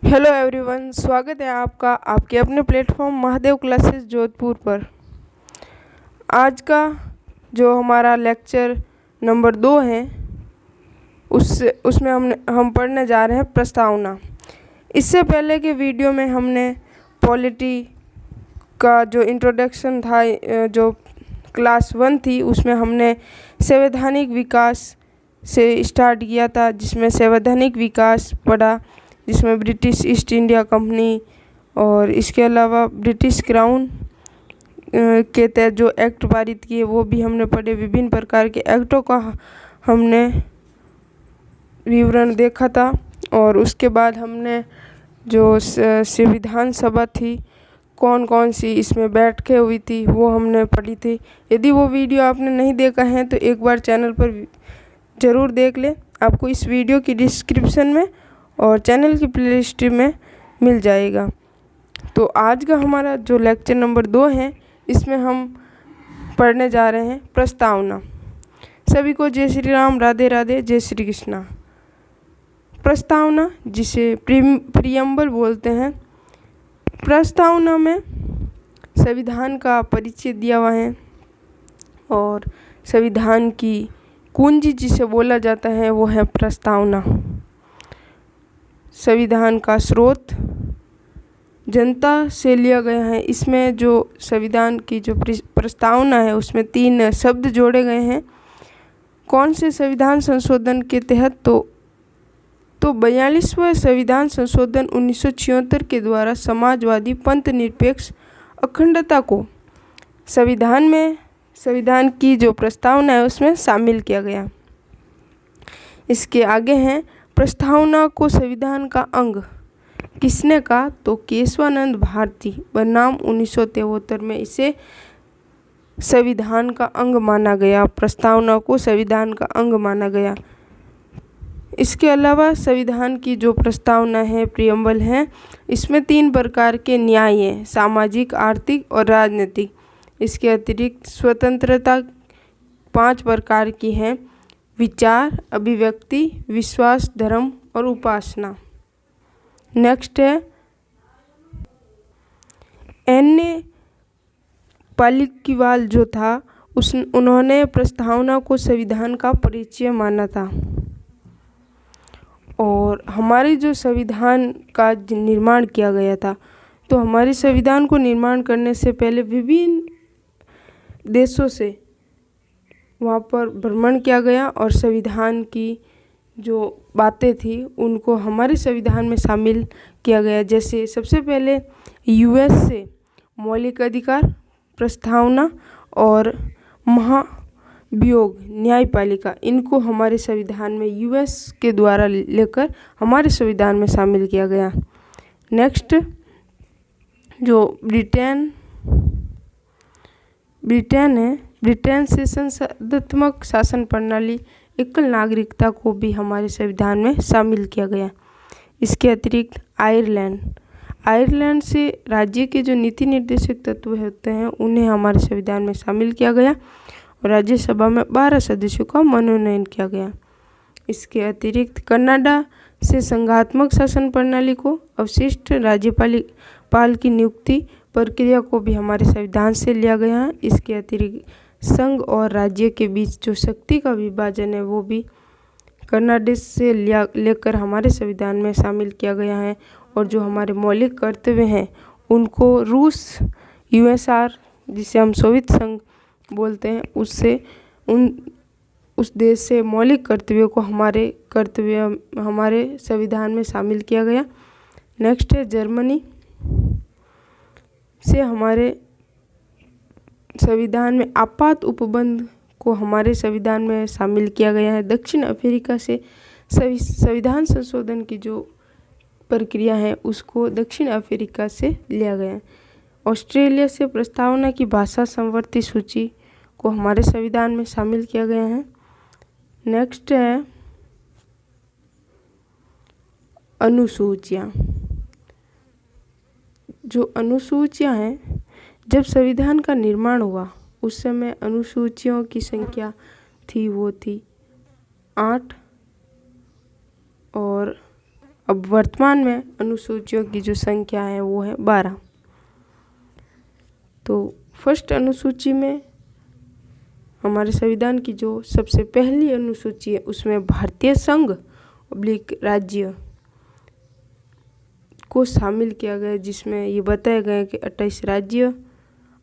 Hello everyone, स्वागत है आपका आपके अपने प्लेटफॉर्म महादेव क्लासेस जोधपुर पर। आज का जो हमारा लेक्चर नंबर 2 है उसमें हम पढ़ने जा रहे हैं प्रस्तावना। इससे पहले के वीडियो में हमने पॉलिटी का जो इंट्रोडक्शन था, जो क्लास 1 थी, उसमें हमने संवैधानिक विकास से स्टार्ट किया था, जिसमें संवैधानिक विकास पढ़ा, जिसमें ब्रिटिश ईस्ट इंडिया कंपनी और इसके अलावा ब्रिटिश क्राउन के तहत जो एक्ट पारित किए वो भी हमने पढ़े। विभिन्न प्रकार के एक्टों का हमने विवरण देखा था। और उसके बाद हमने जो संविधान सभा थी, कौन कौन सी इसमें बैठकें हुई थी, वो हमने पढ़ी थी। यदि वो वीडियो आपने नहीं देखा है तो एक बार चैनल पर ज़रूर देख लें। आपको इस वीडियो की डिस्क्रिप्शन में और चैनल की प्लेलिस्ट में मिल जाएगा। तो आज का हमारा जो लेक्चर नंबर 2 है, इसमें हम पढ़ने जा रहे हैं प्रस्तावना। सभी को जय श्री राम, राधे राधे, जय श्री कृष्णा। प्रस्तावना, जिसे प्रीएम्बल बोलते हैं, प्रस्तावना में संविधान का परिचय दिया हुआ है और संविधान की कुंजी जिसे बोला जाता है वो है प्रस्तावना। संविधान का स्रोत जनता से लिया गया है। इसमें जो संविधान की जो प्रस्तावना है उसमें 3 शब्द जोड़े गए हैं। कौन से संविधान संशोधन के तहत? तो 42वां संविधान संशोधन 1976 के द्वारा समाजवादी पंथ निरपेक्ष अखंडता को संविधान की जो प्रस्तावना है उसमें शामिल किया गया। इसके आगे हैं प्रस्तावना को संविधान का अंग किसने कहा? तो केशवानंद भारती बनाम 1973 में इसे संविधान का अंग माना गया। प्रस्तावना को संविधान का अंग माना गया। इसके अलावा संविधान की जो प्रस्तावना है, प्रीएम्बल है, इसमें 3 प्रकार के न्याय हैं: सामाजिक, आर्थिक और राजनीतिक। इसके अतिरिक्त स्वतंत्रता 5 प्रकार की है: विचार, अभिव्यक्ति, विश्वास, धर्म और उपासना। नेक्स्ट है एन पालिकीवाल जो था, उन्होंने प्रस्तावना को संविधान का परिचय माना था। और हमारी जो संविधान का निर्माण किया गया था, तो हमारे संविधान को निर्माण करने से पहले विभिन्न देशों से वहाँ पर भ्रमण किया गया और संविधान की जो बातें थी उनको हमारे संविधान में शामिल किया गया। जैसे सबसे पहले यूएस से मौलिक अधिकार प्रस्तावना और महाभियोग न्यायपालिका, इनको हमारे संविधान में यूएस के द्वारा लेकर हमारे संविधान में शामिल किया गया। नेक्स्ट जो ब्रिटेन है, ब्रिटेन से संसदात्मक शासन प्रणाली, एकल नागरिकता को भी हमारे संविधान में शामिल किया गया। इसके अतिरिक्त आयरलैंड से राज्य के जो नीति निर्देशक तत्व होते हैं उन्हें हमारे संविधान में शामिल किया गया और राज्यसभा में 12 सदस्यों का मनोनयन किया गया। इसके अतिरिक्त कनाडा से संघात्मक शासन प्रणाली को अवशिष्ट राज्यपाल की नियुक्ति प्रक्रिया को भी हमारे संविधान से लिया गया है। इसके अतिरिक्त संघ और राज्य के बीच जो शक्ति का विभाजन है वो भी कनाडा से लेकर हमारे संविधान में शामिल किया गया है। और जो हमारे मौलिक कर्तव्य हैं उनको रूस, यूएसआर, जिसे हम सोवियत संघ बोलते हैं, उस देश से मौलिक कर्तव्यों को हमारे संविधान में शामिल किया गया। नेक्स्ट है जर्मनी से हमारे संविधान में आपात उपबंध को हमारे संविधान में शामिल किया गया है। दक्षिण अफ्रीका से संविधान संशोधन की जो प्रक्रिया है उसको दक्षिण अफ्रीका से लिया गया है। ऑस्ट्रेलिया से प्रस्तावना की भाषा संवर्ती सूची को हमारे संविधान में शामिल किया गया है। नेक्स्ट है अनुसूचियाँ। जो अनुसूचियाँ हैं, जब संविधान का निर्माण हुआ उस समय अनुसूचियों की संख्या थी वो थी 8 और अब वर्तमान में अनुसूचियों की जो संख्या है वो है 12। तो फर्स्ट अनुसूची में हमारे संविधान की जो सबसे पहली अनुसूची है उसमें भारतीय संघ / राज्य को शामिल किया गया, जिसमें ये बताया गया कि 28 राज्य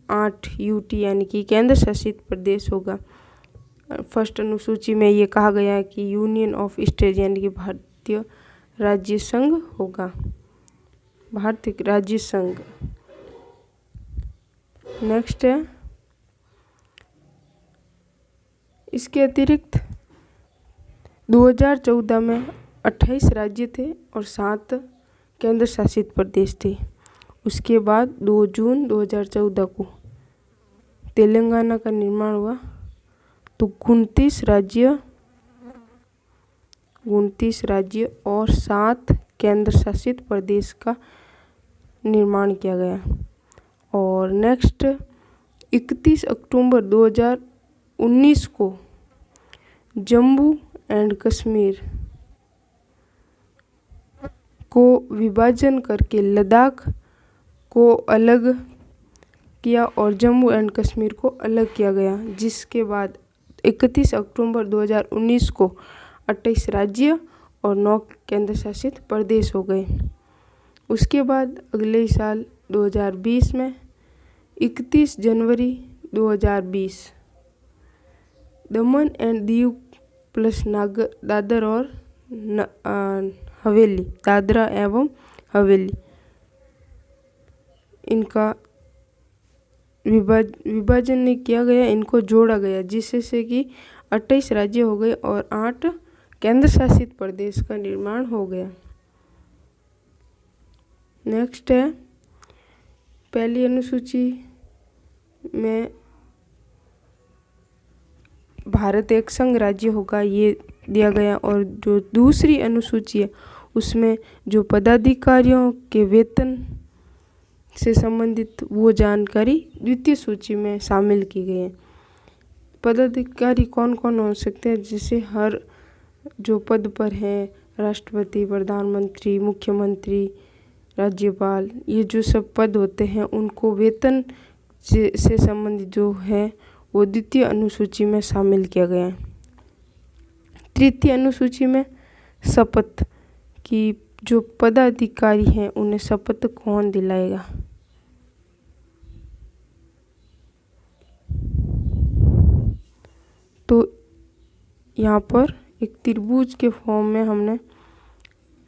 8 यूटी यानी कि केंद्र शासित प्रदेश होगा। फर्स्ट अनुसूची में ये कहा गया है कि यूनियन ऑफ स्टेट यानी कि भारतीय राज्य संघ होगा, भारतीय राज्य संघ। नेक्स्ट है, इसके अतिरिक्त 2014 में 28 राज्य थे और 7 केंद्र शासित प्रदेश थे। उसके बाद 2 जून 2014 को तेलंगाना का निर्माण हुआ। तो 29 राज्य और 7 केंद्र शासित प्रदेश का निर्माण किया गया। और नेक्स्ट 31 अक्टूबर 2019 को जम्मू एंड कश्मीर को विभाजन करके लद्दाख को अलग किया और जम्मू एंड कश्मीर को अलग किया गया, जिसके बाद 31 अक्टूबर 2019 को 28 राज्य और 9 केंद्र शासित प्रदेश हो गए। उसके बाद अगले साल 2020 में 31 जनवरी 2020 दमन एंड दीव प्लस दादर और हवेली, दादरा एवं हवेली, इनका विभाजन नहीं किया गया, इनको जोड़ा गया, जिससे कि 28 राज्य हो गए और 8 केंद्र शासित प्रदेश का निर्माण हो गया। नेक्स्ट है, पहली अनुसूची में भारत एक संघ राज्य होगा ये दिया गया, और जो दूसरी अनुसूची है उसमें जो पदाधिकारियों के वेतन से संबंधित वो जानकारी द्वितीय सूची में शामिल की गई है। पदाधिकारी कौन कौन हो सकते हैं, जैसे हर जो पद पर है राष्ट्रपति, प्रधानमंत्री, मुख्यमंत्री, राज्यपाल, ये जो सब पद होते हैं उनको वेतन से संबंधित जो है वो द्वितीय अनुसूची में शामिल किया गया है। तृतीय अनुसूची में शपथ की जो पदाधिकारी हैं उन्हें शपथ कौन दिलाएगा। तो यहाँ पर एक त्रिभुज के फॉर्म में हमने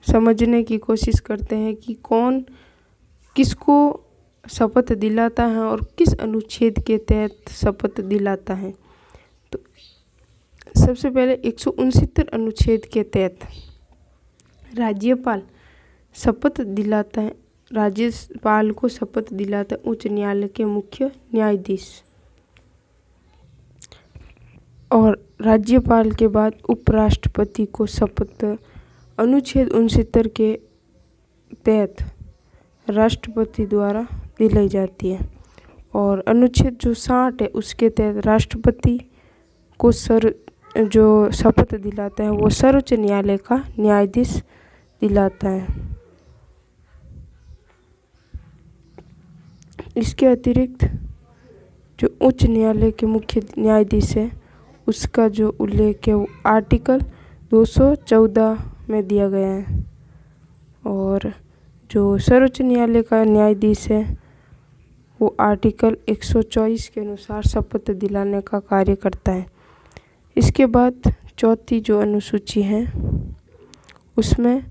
समझने की कोशिश करते हैं कि कौन किसको शपथ दिलाता है और किस अनुच्छेद के तहत शपथ दिलाता है। तो सबसे पहले 169 अनुच्छेद के तहत राज्यपाल शपथ दिलाता है, राज्यपाल को शपथ दिलाता है उच्च न्यायालय के मुख्य न्यायाधीश, और राज्यपाल के बाद उपराष्ट्रपति को शपथ अनुच्छेद 69 के तहत राष्ट्रपति द्वारा दिलाई जाती है। और अनुच्छेद जो 60 है उसके तहत राष्ट्रपति को जो शपथ दिलाता है वो सर्वोच्च न्यायालय का न्यायाधीश दिलाता है। इसके अतिरिक्त जो उच्च न्यायालय के मुख्य न्यायाधीश है उसका जो उल्लेख है वो आर्टिकल 214 में दिया गया है, और जो सर्वोच्च न्यायालय का न्यायाधीश है वो आर्टिकल 124 के अनुसार शपथ दिलाने का कार्य करता है। इसके बाद चौथी जो अनुसूची है उसमें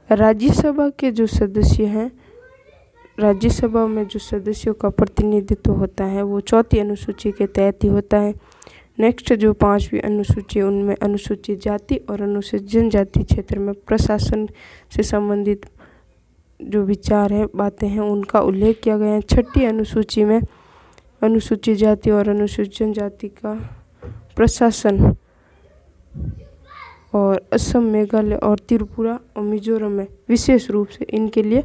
राज्यसभा के जो सदस्य हैं, राज्यसभा में जो सदस्यों का प्रतिनिधित्व होता है वो चौथी अनुसूची के तहत ही होता है। नेक्स्ट जो 5वीं अनुसूची है उनमें अनुसूचित जाति और अनुसूचित जनजाति क्षेत्र में प्रशासन से संबंधित जो विचार है, बातें हैं, उनका उल्लेख किया गया है। 6ठी अनुसूची में अनुसूचित जाति और अनुसूचित जनजाति का प्रशासन, और असम, मेघालय और त्रिपुरा और मिजोरम में विशेष रूप से इनके लिए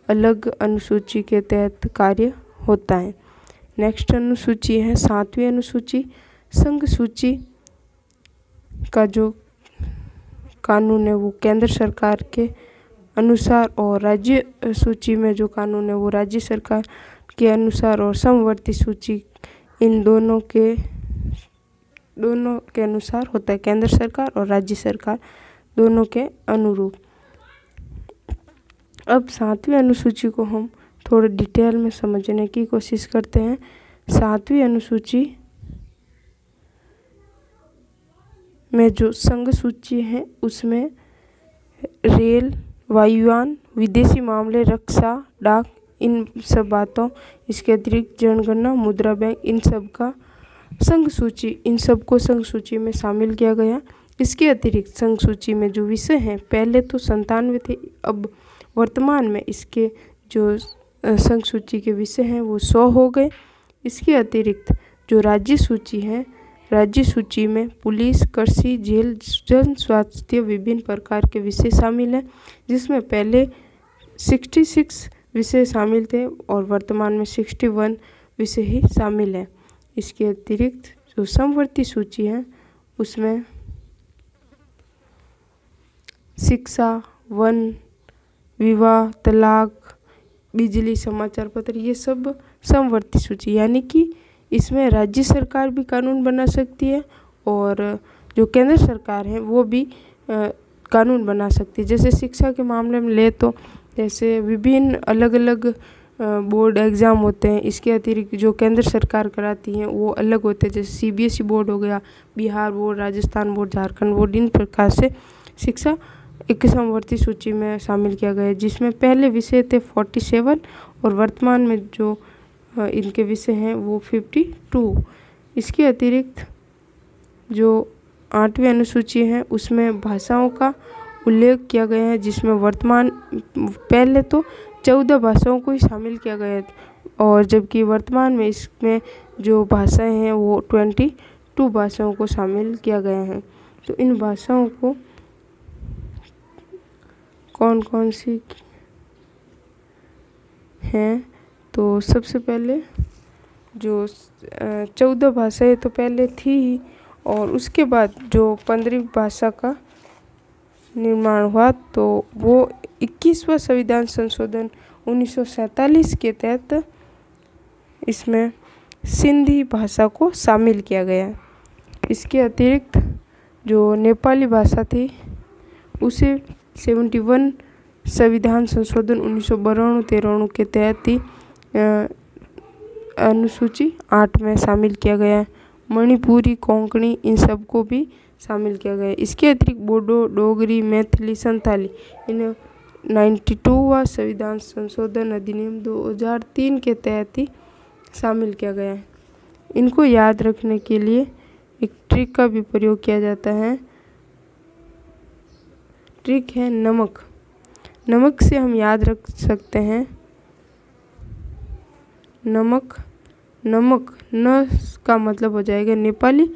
अलग अनुसूची के तहत कार्य होता है। नेक्स्ट अनुसूची है 7वीं अनुसूची। संघ सूची का जो कानून है वो केंद्र सरकार के अनुसार और राज्य सूची में जो कानून है वो राज्य सरकार के अनुसार और समवर्ती सूची इन दोनों के अनुसार होता है, केंद्र सरकार और राज्य सरकार दोनों के अनुरूप। अब 7वीं अनुसूची को हम थोड़े डिटेल में समझने की कोशिश करते हैं। 7वीं अनुसूची में जो संघ सूची है उसमें रेल, वायुयान, विदेशी मामले, रक्षा, डाक, इन सब बातों, इसके अतिरिक्त जनगणना, मुद्रा बैंक, इन सब का संघ सूची, इन सब को संघ सूची में शामिल किया गया। इसके अतिरिक्त संघ सूची में जो विषय हैं पहले तो 97 थे, अब वर्तमान में इसके जो संघ सूची के विषय हैं वो 100 हो गए। इसके अतिरिक्त जो राज्य सूची है, राज्य सूची में पुलिस, कृषि, जेल, जन स्वास्थ्य, विभिन्न प्रकार के विषय शामिल हैं, जिसमें पहले 66 विषय शामिल थे और वर्तमान में 61 विषय ही शामिल हैं। इसके अतिरिक्त जो समवर्ती सूची है उसमें शिक्षा, वन, विवाह, तलाक, बिजली, समाचार पत्र, ये सब समवर्ती सूची, यानी कि इसमें राज्य सरकार भी कानून बना सकती है और जो केंद्र सरकार है वो भी कानून बना सकती है। जैसे शिक्षा के मामले में ले तो जैसे विभिन्न अलग अलग बोर्ड एग्ज़ाम होते हैं, इसके अतिरिक्त जो केंद्र सरकार कराती हैं वो अलग होते हैं, जैसे CBSE बोर्ड हो गया, Bihar board, Rajasthan board, Jharkhand board, इन प्रकार से शिक्षा एक समवर्ती सूची में शामिल किया गया है, जिसमें पहले विषय थे 47 और वर्तमान में जो इनके विषय हैं वो 52। इसके अतिरिक्त जो 8वीं अनुसूची है उसमें भाषाओं का उल्लेख किया गया है, जिसमें वर्तमान पहले तो 14 भाषाओं को ही शामिल किया गया है और जबकि वर्तमान में इसमें जो भाषाएं हैं वो 22 भाषाओं को शामिल किया गया है। तो इन भाषाओं को कौन कौन सी हैं, तो सबसे पहले जो 14 भाषाएं तो पहले थी ही और उसके बाद जो 15वीं भाषा का निर्माण हुआ तो वो 21वां संविधान संशोधन 1947 के तहत इसमें सिंधी भाषा को शामिल किया गया। इसके अतिरिक्त जो नेपाली भाषा थी उसे 71 संविधान संशोधन 1992-93 के तहत ही अनुसूची 8 में शामिल किया गया। मणिपुरी, कोंकणी, इन सब को भी शामिल किया गया। इसके अतिरिक्त बोडो, डोगरी, मैथिली, संथाली इन 92वां संविधान संशोधन अधिनियम 2003 के तहत ही शामिल किया गया है। इनको याद रखने के लिए एक ट्रिक का भी प्रयोग किया जाता है। ट्रिक है नमक। नमक से हम याद रख सकते हैं नमक। नमक न का मतलब हो जाएगा नेपाली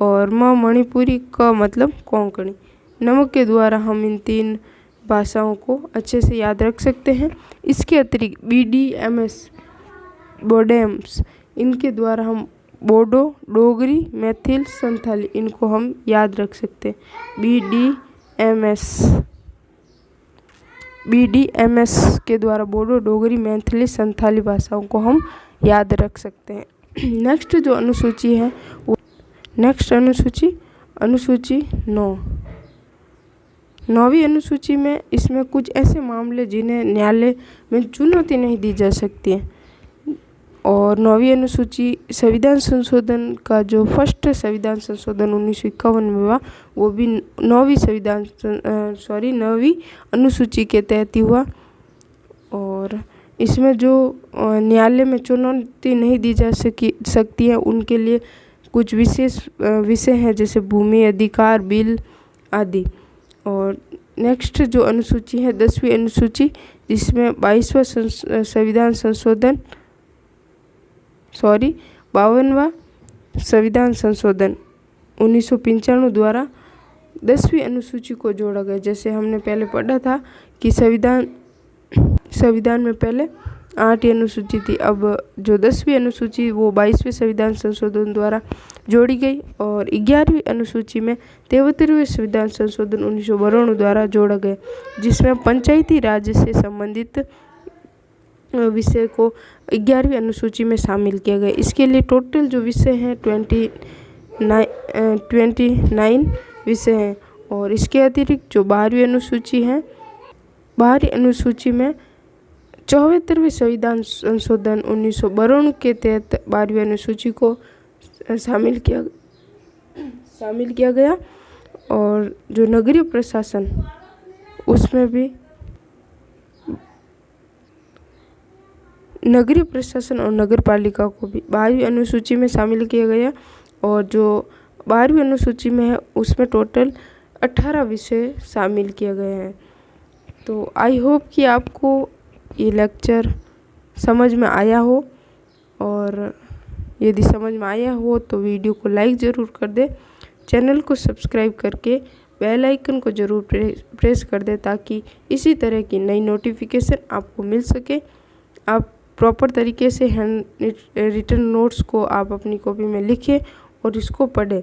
और मणिपुरी का मतलब कोंकणी। नमक के द्वारा हम इन 3 भाषाओं को अच्छे से याद रख सकते हैं। इसके अतिरिक्त BDMS बोडेम्स, इनके द्वारा हम बोडो, डोगरी, मैथिल, संथाली इनको हम याद रख सकते हैं। BDMS के द्वारा बोडो, डोगरी, मैथिली, संथाली भाषाओं को हम याद रख सकते हैं। नेक्स्ट जो अनुसूची है वो नेक्स्ट अनुसूची 9। 9वीं अनुसूची में इसमें कुछ ऐसे मामले जिन्हें न्यायालय में चुनौती नहीं दी जा सकती है और 9वीं अनुसूची संविधान संशोधन का जो फर्स्ट संविधान संशोधन 1951 में हुआ वो भी 9वीं अनुसूची के तहत ही हुआ और इसमें जो न्यायालय में चुनौती नहीं दी जा सकती है उनके लिए कुछ विशेष विषय हैं, जैसे भूमि अधिकार बिल आदि। और नेक्स्ट जो अनुसूची है 10वीं अनुसूची, जिसमें 52वां संविधान संशोधन 52वां संविधान संशोधन 1995 द्वारा 10वीं अनुसूची को जोड़ा गया। जैसे हमने पहले पढ़ा था कि संविधान में पहले 8 अनुसूची थी, अब जो 10वीं अनुसूची वो 22वें संविधान संशोधन द्वारा जोड़ी गई और 11वीं अनुसूची में 73वें संविधान संशोधन 1992 द्वारा जोड़ा गया, जिसमें पंचायती राज से संबंधित विषय को 11वीं अनुसूची में शामिल किया गया। इसके लिए टोटल जो विषय हैं 29 विषय हैं। और इसके अतिरिक्त जो 12वीं अनुसूची है, 12वीं अनुसूची में 74वें संविधान संशोधन 1992 के तहत 12वीं अनुसूची को शामिल किया गया। और जो नगरीय प्रशासन, उसमें भी नगरीय प्रशासन और नगर पालिका को भी 12वीं अनुसूची में शामिल किया गया। और जो 12वीं अनुसूची में है उसमें टोटल 18 विषय शामिल किए गए हैं। तो आई होप कि आपको ये लेक्चर समझ में आया हो, और यदि समझ में आया हो तो वीडियो को लाइक ज़रूर कर दे, चैनल को सब्सक्राइब करके बेल आइकन को ज़रूर प्रेस कर दे, ताकि इसी तरह की नई नोटिफिकेशन आपको मिल सके। आप प्रॉपर तरीके से हैंड रिटन नोट्स को आप अपनी कॉपी में लिखें और इसको पढ़ें।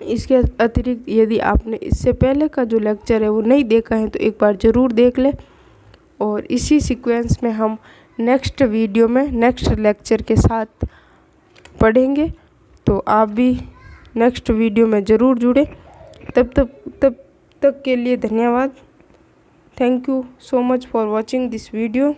इसके अतिरिक्त यदि आपने इससे पहले का जो लेक्चर है वो नहीं देखा है तो एक बार ज़रूर देख लें। और इसी सीक्वेंस में हम नेक्स्ट वीडियो में नेक्स्ट लेक्चर के साथ पढ़ेंगे, तो आप भी नेक्स्ट वीडियो में ज़रूर जुड़े। तब तक के लिए धन्यवाद। Thank you so much for watching this video.